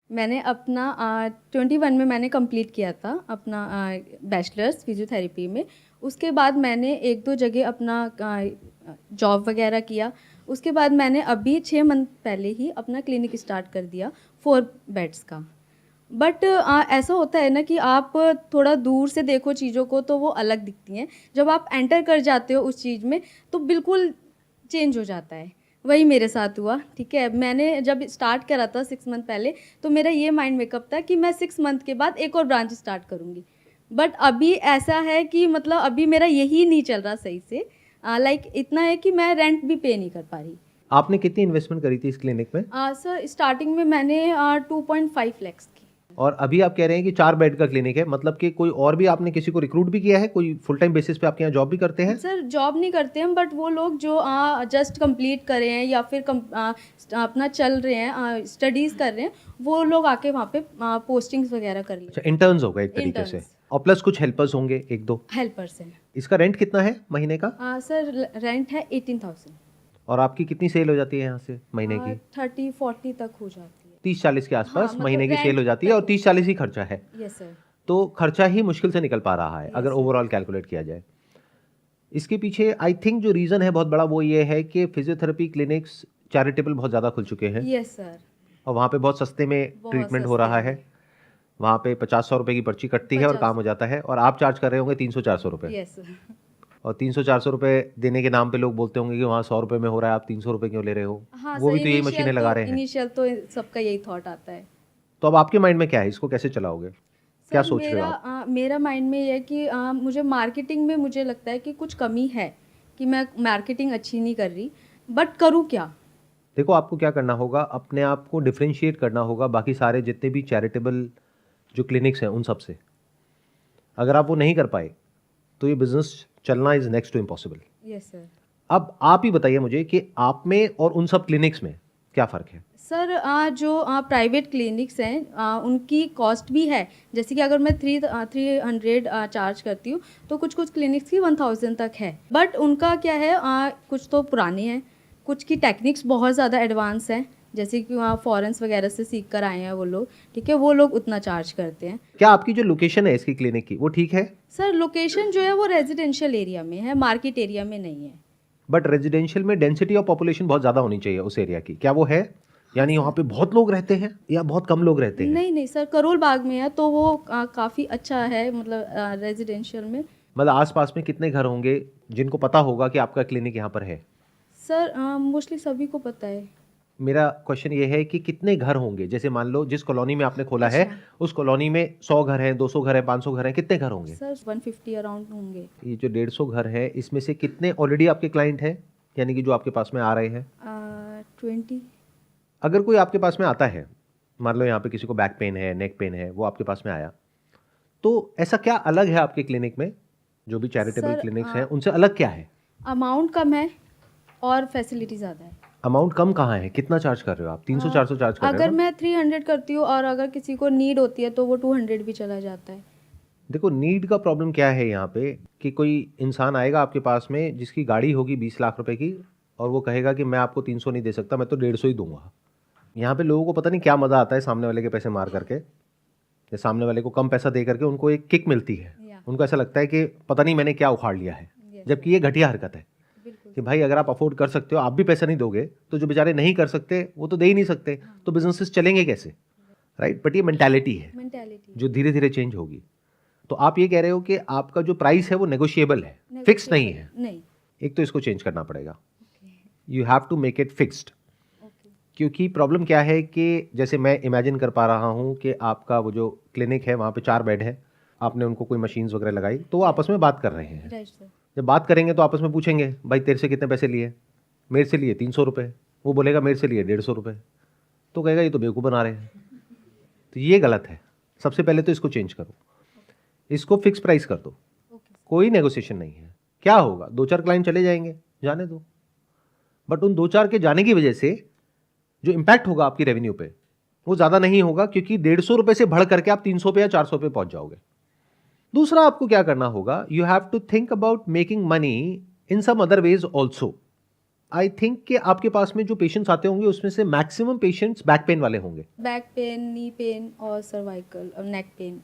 मैंने अपना 21 में मैंने कंप्लीट किया था अपना बैचलर्स फिजियोथेरेपी में। उसके बाद मैंने एक दो जगह अपना जॉब वगैरह किया। उसके बाद मैंने अभी 6 मंथ पहले ही अपना क्लिनिक स्टार्ट कर दिया 4 बेड्स का। बट ऐसा होता है ना कि आप थोड़ा दूर से देखो चीज़ों को तो वो अलग दिखती हैं, जब आप एंटर कर जाते हो उस चीज़ में तो बिल्कुल चेंज हो जाता है। वही मेरे साथ हुआ, ठीक है। मैंने जब स्टार्ट करा था 6 मंथ पहले, तो मेरा ये माइंड मेकअप था कि मैं 6 मंथ के बाद एक और ब्रांच स्टार्ट करूँगी। बट अभी ऐसा है कि मतलब अभी मेरा यही नहीं चल रहा सही से। लाइक इतना है कि मैं रेंट भी पे नहीं कर पा रही। आपने कितनी इन्वेस्टमेंट करी थी इस क्लिनिक में? सर स्टार्टिंग में मैंने 2.5 लैक्स की। और अभी आप कह रहे हैं कि 4 बेड का क्लिनिक है, मतलब कि कोई और भी आपने किसी को रिक्रूट भी किया है? कोई फुल टाइम बेसिस पे आपके यहाँ जॉब भी करते हैं? सर जॉब नहीं करते हैं, बट वो लोग जो जस्ट कंप्लीट कर रहे हैं या फिर अपना चल रहे हैं, स्टडीज़ कर रहे हैं, वो लोग आके वहाँ पे पोस्टिंग्स वगैरह कर अच्छा, लेते इंटर्न्स हो गए एक तरीके से। Interns। और प्लस कुछ हेल्पर्स होंगे एक दो। हैं हेल्पर्स हैं। इसका रेंट कितना है महीने का? सर रेंट है 18,000। और आपकी कितनी सेल हो जाती है यहाँ से महीने की? 30-40 तक हो जाती है। 30-40 के हाँ आसपास मतलब महीने की सेल रेंट हो जाती है और तक। 30-40 ही खर्चा है। Yes sir. तो खर्चा ही मुश्किल से निकल पा रहा है अगर Yes, sir। ओवरऑल कैलकुलेट किया जाए। इसके पीछे आई थिंक जो रीज़न है बहुत बड़ा वो ये है कि फिजियोथेरेपी क्लिनिक्स चैरिटेबल बहुत ज़्यादा खुल चुके हैं यस सर। और वहाँ पे बहुत सस्ते में बहुत ट्रीटमेंट हो सस्ते रहा है। में। वहाँ पे 50-100 रुपये की पर्ची कटती है और 50। काम हो जाता है, और आप चार्ज कर रहे होंगे 300-400 रुपये। Yes sir. और 300-400 रुपये देने के नाम पे लोग बोलते होंगे कि वहाँ 100 रुपये में हो रहा है, आप 300 रुपये क्यों ले रहे हो? हाँ वो सर, भी तो यही मशीनें लगा रहे हैं। इनिशियल तो सबका यही थॉट आता है। तो अब आपके माइंड में क्या है, इसको कैसे चलाओगे? क्या सर सोच रहे हो मेरा आप? मेरा माइंड में ये है कि मुझे मार्केटिंग में मुझे लगता है कि कुछ कमी है, कि मैं मार्केटिंग अच्छी नहीं कर रही, बट करूँ क्या? देखो, आपको क्या करना होगा, अपने आप को डिफरेंशिएट करना होगा बाकी सारे जितने भी चैरिटेबल जो क्लिनिक्स हैं उन सब से। अगर आप वो नहीं कर पाए तो ये बिजनेस चलना is next to impossible. Yes sir. अब आप ही बताइए मुझे कि आप में और उन सब क्लिनिक्स में क्या फ़र्क है? सर जो प्राइवेट क्लिनिक्स हैं उनकी कॉस्ट भी है। जैसे कि अगर मैं 300 चार्ज करती हूँ, तो कुछ कुछ क्लिनिक्स की 1000 तक है। बट उनका क्या है, कुछ तो पुराने हैं, कुछ की टेक्निक्स बहुत ज़्यादा एडवांस हैं, जैसे कि वहाँ फॉरेंस वगैरह से सीख कर आए हैं वो लोग, ठीक है, वो लोग उतना चार्ज करते हैं। क्या आपकी जो लोकेशन है इसकी क्लिनिक की वो ठीक है? सर लोकेशन जो है वो रेजिडेंशियल एरिया में है, मार्केट एरिया में नहीं है। बट रेजिडेंशियल में डेंसिटी ऑफ पॉपुलेशन बहुत ज़्यादा होनी चाहिए उस एरिया की, क्या वो है? हाँ यानी वहाँ सर। पे बहुत लोग रहते हैं या बहुत कम लोग रहते हैं? नहीं नहीं सर, करोल बाग में है तो वो काफ़ी अच्छा है, मतलब रेजिडेंशियल में। मतलब आसपास में कितने घर होंगे जिनको पता होगा कि आपका क्लिनिक यहाँ पर है? सर मोस्टली सभी को पता है। मेरा क्वेश्चन ये है कि कितने घर होंगे, जैसे मान लो जिस कॉलोनी में आपने खोला है अच्छा। उस कॉलोनी में 100 घर हैं, 200 घर हैं, 500 घर हैं, कितने घर होंगे? सर 150 अराउंड होंगे। ये जो 150 घर है इसमें से कितने ऑलरेडी आपके क्लाइंट हैं, यानी कि जो आपके पास में आ रहे हैं? 20। अगर कोई आपके पास में आता है, मान लो यहाँ पे किसी को बैक पेन है, नेक पेन है, वो आपके पास में आया, तो ऐसा क्या अलग है आपके क्लिनिक में, जो भी चैरिटेबल सर क्लिनिक्स हैं उनसे अलग क्या है? अमाउंट कम है और फैसिलिटी ज़्यादा है। अमाउंट कम कहाँ है? कितना चार्ज कर रहे हो आप? 300-400 चार्ज कर रहे अगर हो ना? मैं 300 करती हूँ और अगर किसी को नीड होती है तो वो 200 भी चला जाता है। देखो, नीड का प्रॉब्लम क्या है यहाँ पे कि कोई इंसान आएगा आपके पास में जिसकी गाड़ी होगी 20 लाख रुपए की और वो कहेगा कि मैं आपको 300 नहीं दे सकता, मैं तो 150 ही दूंगा। यहाँ पे लोगों को पता नहीं क्या मज़ा आता है सामने वाले के पैसे मार करके, या सामने वाले को कम पैसा दे करके उनको एक किक मिलती है। या उनको ऐसा लगता है कि पता नहीं मैंने क्या उखाड़ लिया है, यस जबकि ये घटिया हरकत है बिल्कुल कि भाई अगर आप अफोर्ड कर सकते हो आप भी पैसा नहीं दोगे तो जो बेचारे नहीं कर सकते वो तो दे ही नहीं सकते, तो बिजनेसेस चलेंगे कैसे? राइट, बट ये मेंटालिटी है मेंटालिटी जो धीरे धीरे चेंज होगी। तो आप ये कह रहे हो कि आपका जो प्राइस है वो नेगोशिएबल है, फिक्स नहीं है। नहीं। एक तो इसको चेंज करना पड़ेगा, you have to make it fixed. Okay. क्योंकि प्रॉब्लम क्या है कि जैसे मैं इमेजिन कर पा रहा हूँ कि आपका वो जो क्लिनिक है वहाँ पे 4 बेड है, आपने उनको कोई मशीन्स वगैरह लगाई तो वो आपस में बात कर रहे हैं। Right sir. जब बात करेंगे तो आपस में पूछेंगे भाई तेरे से कितने पैसे लिए? मेरे से लिए 300 रुपये, वो बोलेगा मेरे से लिए 150 रुपये, तो कहेगा ये तो बेवकूफ़ बना रहे हैं। तो ये गलत है। सबसे पहले तो इसको चेंज करो, इसको फिक्स प्राइस कर दो, ओके। कोई नेगोशिएशन नहीं है। क्या होगा, 2-4 क्लाइंट चले जाएंगे, जाने दो, बट उन 2-4 के जाने की वजह से जो इम्पैक्ट होगा आपकी रेवेन्यू पे वो ज़्यादा नहीं होगा, क्योंकि 150 रुपये से बढ़ करके आप 300 पे या 400 पे पहुंच जाओगे। दूसरा आपको क्या करना होगा, you have to think about making money in some other ways also. I think कि आपके पास में जो पेशेंट्स आते होंगे उसमें से मैक्सिमम पेशेंट्स बैक पेन वाले होंगे। बैक पेन, नी पेन और सर्वाइकल और नेक पेन।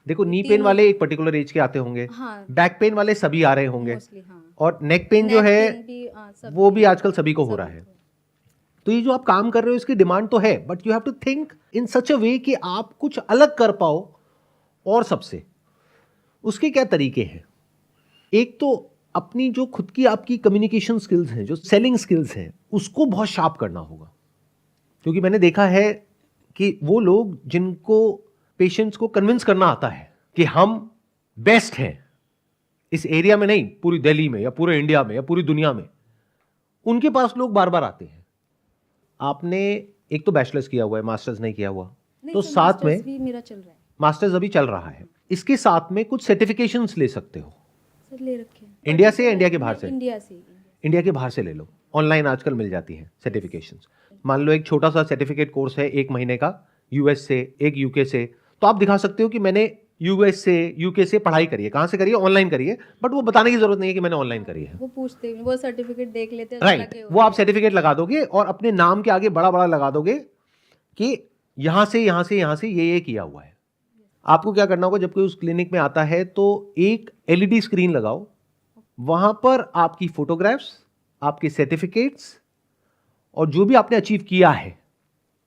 देखो नी पेन तीनों। वाले एक पर्टिकुलर एज के आते होंगे, हाँ, बैक पेन वाले सभी आ रहे होंगे, मोस्टली हाँ। और नेक पेन जो नेक है पेन भी सब वो भी आजकल सभी को हो रहा है। तो ये जो आप काम कर रहे हो इसकी डिमांड तो है, but you have to think in such a way कि आप कुछ अलग कर पाओ और सबसे। उसके क्या तरीके हैं? एक तो अपनी जो खुद की आपकी कम्युनिकेशन स्किल्स हैं, जो सेलिंग स्किल्स हैं, उसको बहुत शार्प करना होगा। क्योंकि मैंने देखा है कि वो लोग जिनको पेशेंट्स को कन्विंस करना आता है कि हम बेस्ट हैं इस एरिया में, नहीं पूरी दिल्ली में या पूरे इंडिया में या पूरी दुनिया में, उनके पास लोग बार बार आते हैं। आपने एक तो बैचलर्स किया हुआ है, मास्टर्स नहीं किया हुआ, तो साथ में भी मेरा चल रहा है मास्टर्स अभी चल रहा है, इसके साथ में कुछ सर्टिफिकेशंस ले सकते हो। सर, ले रखे हैं। इंडिया से या इंडिया के बाहर से? इंडिया से। इंडिया के बाहर से ले लो, ऑनलाइन आजकल मिल जाती है सर्टिफिकेशंस। मान लो एक छोटा सा सर्टिफिकेट कोर्स है 1 महीने का, यूएस से, एक यूके से, तो आप दिखा सकते हो कि मैंने यूएस से, यूके से पढ़ाई करी है। कहाँ से करी है? ऑनलाइन करी है, बट वो बताने की जरूरत नहीं है कि मैंने ऑनलाइन करी है। वो पूछते हैं, वो सर्टिफिकेट देख लेते हैं, राइट, वो आप सर्टिफिकेट लगा दोगे और अपने नाम के आगे बड़ा बड़ा लगा दोगे कि यहां से यहां से यहां से ये किया हुआ है। आपको क्या करना होगा, जब कोई उस क्लिनिक में आता है तो एक एलईडी स्क्रीन लगाओ, वहां पर आपकी फोटोग्राफ्स, आपके सर्टिफिकेट्स और जो भी आपने अचीव किया है,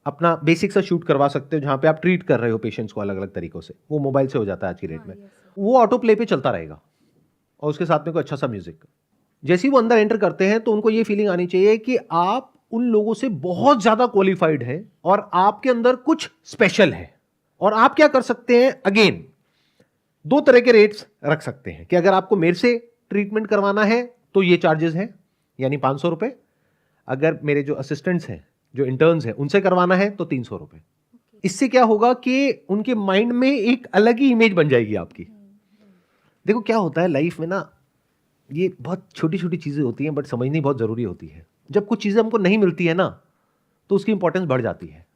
अपना बेसिक सा शूट करवा सकते हो, जहां पे आप ट्रीट कर रहे हो पेशेंट्स को अलग अलग तरीकों से। वो मोबाइल से हो जाता है आज की डेट में। वो ऑटो प्ले पे चलता रहेगा और उसके साथ में कोई अच्छा सा म्यूजिक। जैसे ही वो अंदर एंटर करते हैं तो उनको ये फीलिंग आनी चाहिए कि आप उन लोगों से बहुत ज्यादा क्वालिफाइड हैं और आपके अंदर कुछ स्पेशल है। और आप क्या कर सकते हैं, अगेन 2 तरह के रेट्स रख सकते हैं कि अगर आपको मेरे से ट्रीटमेंट करवाना है तो ये चार्जेस हैं, यानी 500 रुपए। अगर मेरे जो असिस्टेंट्स हैं, जो इंटर्न्स हैं, उनसे करवाना है तो 300 रुपए। इससे क्या होगा कि उनके माइंड में एक अलग ही इमेज बन जाएगी आपकी। देखो क्या होता है लाइफ में ना, ये बहुत छोटी छोटी चीजें होती हैं बट समझनी बहुत जरूरी होती है। जब कुछ चीजें हमको नहीं मिलती है ना तो उसकी इंपॉर्टेंस बढ़ जाती है।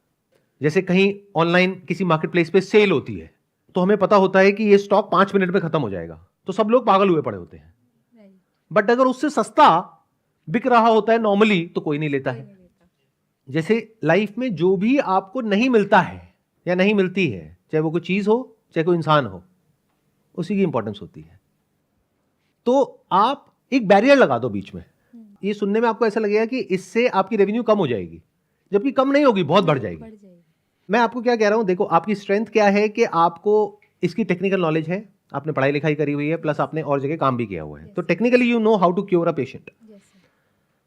जैसे कहीं ऑनलाइन किसी मार्केट प्लेस पे सेल होती है तो हमें पता होता है कि ये स्टॉक 5 मिनट में खत्म हो जाएगा, तो सब लोग पागल हुए पड़े होते हैं। बट अगर उससे सस्ता बिक रहा होता है नॉर्मली तो कोई नहीं लेता है। जैसे लाइफ में जो भी आपको नहीं मिलता है या नहीं मिलती है, चाहे वो कोई चीज हो चाहे कोई इंसान हो, उसी की इंपॉर्टेंस होती है। तो आप एक बैरियर लगा दो बीच में। ये सुनने में आपको ऐसा लगेगा कि इससे आपकी रेवेन्यू कम हो जाएगी, जबकि कम नहीं होगी, बहुत बढ़ जाएगी। मैं आपको क्या कह रहा हूं, देखो आपकी स्ट्रेंथ क्या है कि आपको इसकी टेक्निकल नॉलेज है, आपने पढ़ाई लिखाई करी हुई है, प्लस आपने और जगह काम भी किया हुआ है, तो technically you know how to cure a patient.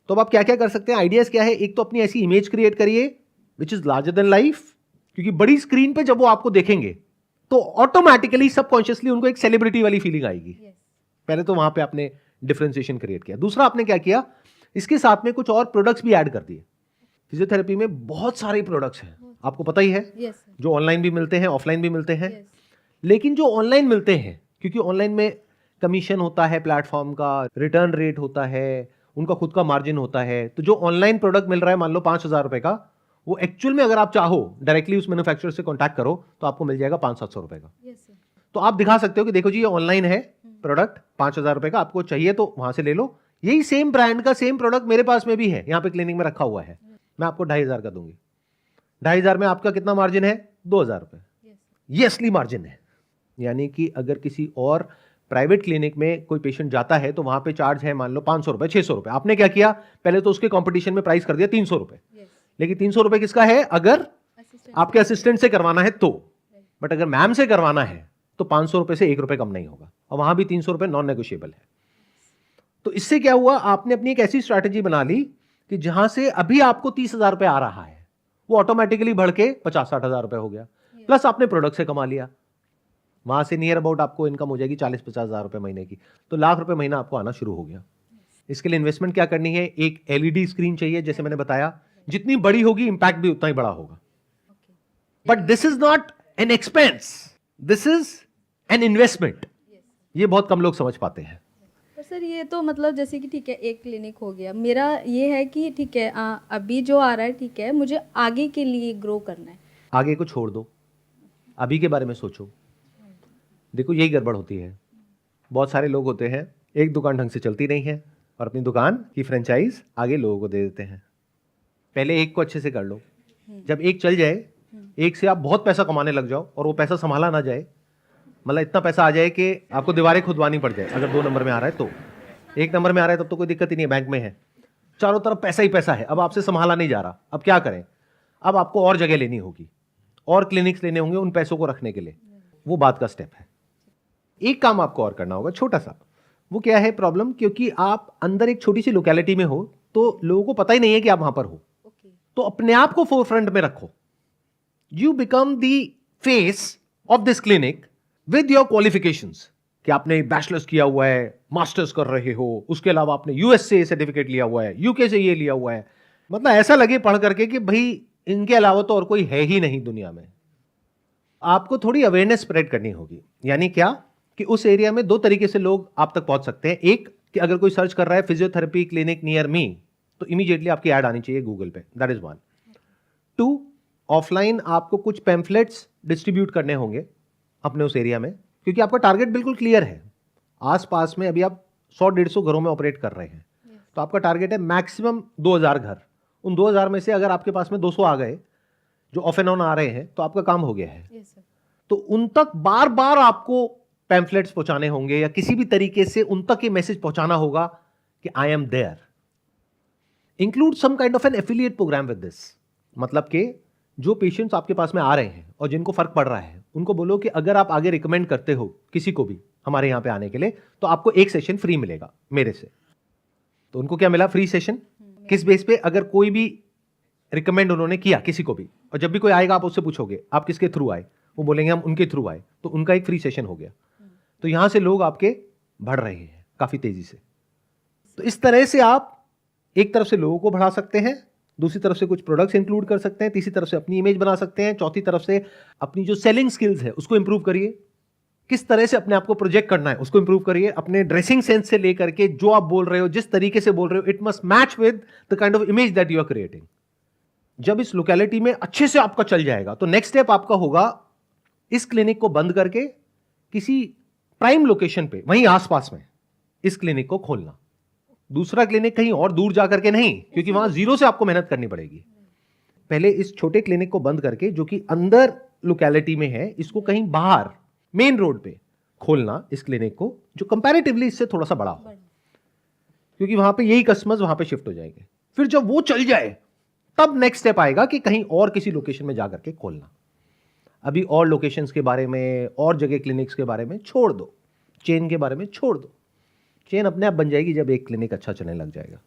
तो अब आप क्या क्या कर सकते हैं, आइडियाज क्या है। एक तो अपनी ऐसी इमेज क्रिएट करिए which is larger than life, क्योंकि बड़ी स्क्रीन पे जब वो आपको देखेंगे तो ऑटोमेटिकली सबकॉन्शियसली उनको एक सेलिब्रिटी वाली फीलिंग आएगी। पहले तो वहां पे आपने डिफरेंशिएशन क्रिएट किया। दूसरा आपने क्या किया, इसके साथ में कुछ और प्रोडक्ट्स भी ऐड कर दिए। फिजियोथेरेपी में बहुत सारे प्रोडक्ट्स हैं, आपको पता ही है, जो ऑनलाइन भी मिलते हैं, ऑफलाइन भी मिलते हैं। लेकिन जो ऑनलाइन मिलते हैं, क्योंकि ऑनलाइन में कमीशन होता है प्लेटफॉर्म का, रिटर्न रेट होता है, उनका खुद का मार्जिन होता है, तो जो ऑनलाइन प्रोडक्ट मिल रहा है मान लो 5,000 रुपए का, वो एक्चुअल में अगर आप चाहो डायरेक्टली उस मैन्युफैक्चरर से कॉन्टैक्ट करो तो आपको मिल जाएगा 500-700 रुपए का। तो आप दिखा सकते हो कि देखो जी ये ऑनलाइन है प्रोडक्ट 5,000 रुपए का, आपको चाहिए तो वहां से ले लो। यही सेम ब्रांड का सेम प्रोडक्ट मेरे पास में भी है, यहाँ पे क्लिनिक में रखा हुआ है, मैं आपको 2,500 का दूंगी। 2,500 में आपका कितना मार्जिन है, 2,000 रुपए, ये असली मार्जिन है। यानी कि अगर किसी और प्राइवेट क्लिनिक में कोई पेशेंट जाता है तो वहां पे चार्ज है मान लो 500 रुपए, 600 रुपए। आपने क्या किया, पहले तो उसके कंपटीशन में प्राइस कर दिया 300 रुपए। लेकिन 300 रुपए किसका है, अगर आपके असिस्टेंट से करवाना है तो, बट अगर मैम से करवाना है तो 500 रुपए से 1 रुपए कम नहीं होगा, और वहां भी 300 रुपए नॉन नेगोशिएबल है। तो इससे क्या हुआ, आपने अपनी एक ऐसी स्ट्रैटेजी बना ली कि जहां से अभी आपको 30,000 रुपए आ रहा है वो ऑटोमेटिकली बढ़ के 50-60,000 रुपए हो गया, प्लस आपने प्रोडक्ट से कमा लिया। वहां से नियर अबाउट आपको इनकम हो जाएगी 40-50,000 रुपए महीने की, तो लाख रुपए महीना आपको आना शुरू हो गया। इसके लिए इन्वेस्टमेंट क्या करनी है, एक एलईडी स्क्रीन चाहिए, जैसे मैंने बताया, जितनी बड़ी होगी इंपैक्ट भी उतना ही बड़ा होगा। But this is not an expense, this is an investment. ये बहुत कम लोग समझ पाते हैं। सर ये तो मतलब जैसे कि ठीक है एक क्लिनिक हो गया, मेरा ये है कि ठीक है अभी जो आ रहा है ठीक है, मुझे आगे के लिए ग्रो करना है। आगे को छोड़ दो, अभी के बारे में सोचो। देखो यही गड़बड़ होती है, बहुत सारे लोग होते हैं, एक दुकान ढंग से चलती नहीं है, और अपनी दुकान की फ्रेंचाइज आगे लोगों को दे देते हैं। पहले एक को अच्छे से कर लो, जब एक चल जाए, एक से आप बहुत पैसा कमाने लग जाओ और वो पैसा संभाला ना जाए, मतलब इतना पैसा आ जाए कि आपको दीवारें खुदवानी पड़ जाए। अगर 2 नंबर में आ रहा है तो, 1 नंबर में आ रहा है तब तो कोई दिक्कत ही नहीं है, बैंक में है, चारों तरफ पैसा ही पैसा है, अब आपसे संभाला नहीं जा रहा, अब क्या करें? अब आपको और जगह लेनी होगी, और क्लिनिक्स लेने होंगे उन पैसों को रखने के लिए। वो बात का स्टेप है। एक काम आपको और करना होगा छोटा सा। वो क्या है प्रॉब्लम? क्योंकि आप अंदर एक छोटी सी लोकेलिटी में हो तो लोगों को पता ही नहीं है कि आप वहां पर हो। तो अपने आप को फोरफ्रंट में रखो। You become the face of this clinic with your qualifications, कि आपने बैचलर्स किया हुआ है, मास्टर्स कर रहे हो, उसके अलावा आपने यूएस से सर्टिफिकेट लिया हुआ है, यूके से ये लिया हुआ है, मतलब ऐसा लगे पढ़ करके कि भाई इनके अलावा तो और कोई है ही नहीं दुनिया में। आपको थोड़ी अवेयरनेस स्प्रेड करनी होगी। यानी क्या कि उस एरिया में 2 तरीके से लोग आप तक पहुंच सकते हैं। एक कि अगर कोई सर्च कर रहा है फिजियोथेरेपी क्लिनिक नियर मी, तो इमीडिएटली आपकी ऐड आनी चाहिए गूगल पे, दैट इज 1। 2, ऑफलाइन आपको कुछ पैम्फलेट्स डिस्ट्रीब्यूट करने होंगे अपने उस एरिया में, क्योंकि आपका टारगेट बिल्कुल क्लियर है। आसपास में अभी आप 100-150 घरों में ऑपरेट कर रहे हैं, तो आपका टारगेट है मैक्सिमम 2000 घर। उन 2000 में से अगर आपके पास में 200 आ गए जो ऑफ एंड ऑन आ रहे हैं, तो आपका काम हो गया है। तो उन तक बार बार आपको पैम्फलेट्स पहुंचाने होंगे या किसी भी तरीके से उन तक ये मैसेज पहुंचाना होगा कि I am there. Include some kind of an affiliate programme with this, मतलब कि जो पेशेंट्स आपके पास में आ रहे हैं और जिनको फर्क पड़ रहा है, उनको बोलो कि अगर आप आगे रिकमेंड करते हो किसी को भी हमारे यहां पे आने के लिए, तो आपको 1 सेशन फ्री मिलेगा मेरे से। तो उनको क्या मिला? Free session. किस बेस पे? अगर कोई भी रिकमेंड उन्होंने किया किसी को भी, और जब भी कोई आएगा आप उससे पूछोगे आप किसके थ्रू आए, वो बोलेंगे हम उनके थ्रू आए, तो उनका एक फ्री सेशन हो गया। तो यहां से लोग आपके बढ़ रहे हैं काफी तेजी से। तो इस तरह से आप एक तरफ से लोगों को बढ़ा सकते हैं, दूसरी तरफ से कुछ प्रोडक्ट्स इंक्लूड कर सकते हैं, तीसरी तरफ से अपनी इमेज बना सकते हैं, चौथी तरफ से अपनी जो सेलिंग स्किल्स है उसको इंप्रूव करिए। किस तरह से अपने आप को प्रोजेक्ट करना है उसको इंप्रूव करिए। अपने ड्रेसिंग सेंस से लेकर के जो आप बोल रहे हो, जिस तरीके से बोल रहे हो, it must match with the kind of image that you are creating. जब इस लोकेलिटी में अच्छे से आपका चल जाएगा, तो नेक्स्ट स्टेप आपका होगा इस क्लिनिक को बंद करके किसी प्राइम लोकेशन पे, वहीं आसपास में इस क्लिनिक को खोलना। दूसरा क्लिनिक कहीं और दूर जाकर के नहीं, क्योंकि वहां जीरो से आपको मेहनत करनी पड़ेगी। पहले इस छोटे क्लिनिक को बंद करके, जो कि अंदर लोकेलिटी में है, इसको कहीं बाहर मेन रोड पे खोलना, इस क्लिनिक को, जो कंपैरेटिवली इससे थोड़ा सा बड़ा हो, क्योंकि वहां पे यही कस्टमर्स वहां पे शिफ्ट हो जाएंगे। फिर जब वो चल जाए, तब नेक्स्ट स्टेप आएगा कि कहीं और किसी लोकेशन में जाकर के खोलना। अभी और लोकेशंस के बारे में, और जगह क्लिनिक्स के बारे में छोड़ दो, चेन के बारे में छोड़ दो। चेन अपने आप बन जाएगी जब एक क्लिनिक अच्छा चलने लग जाएगा।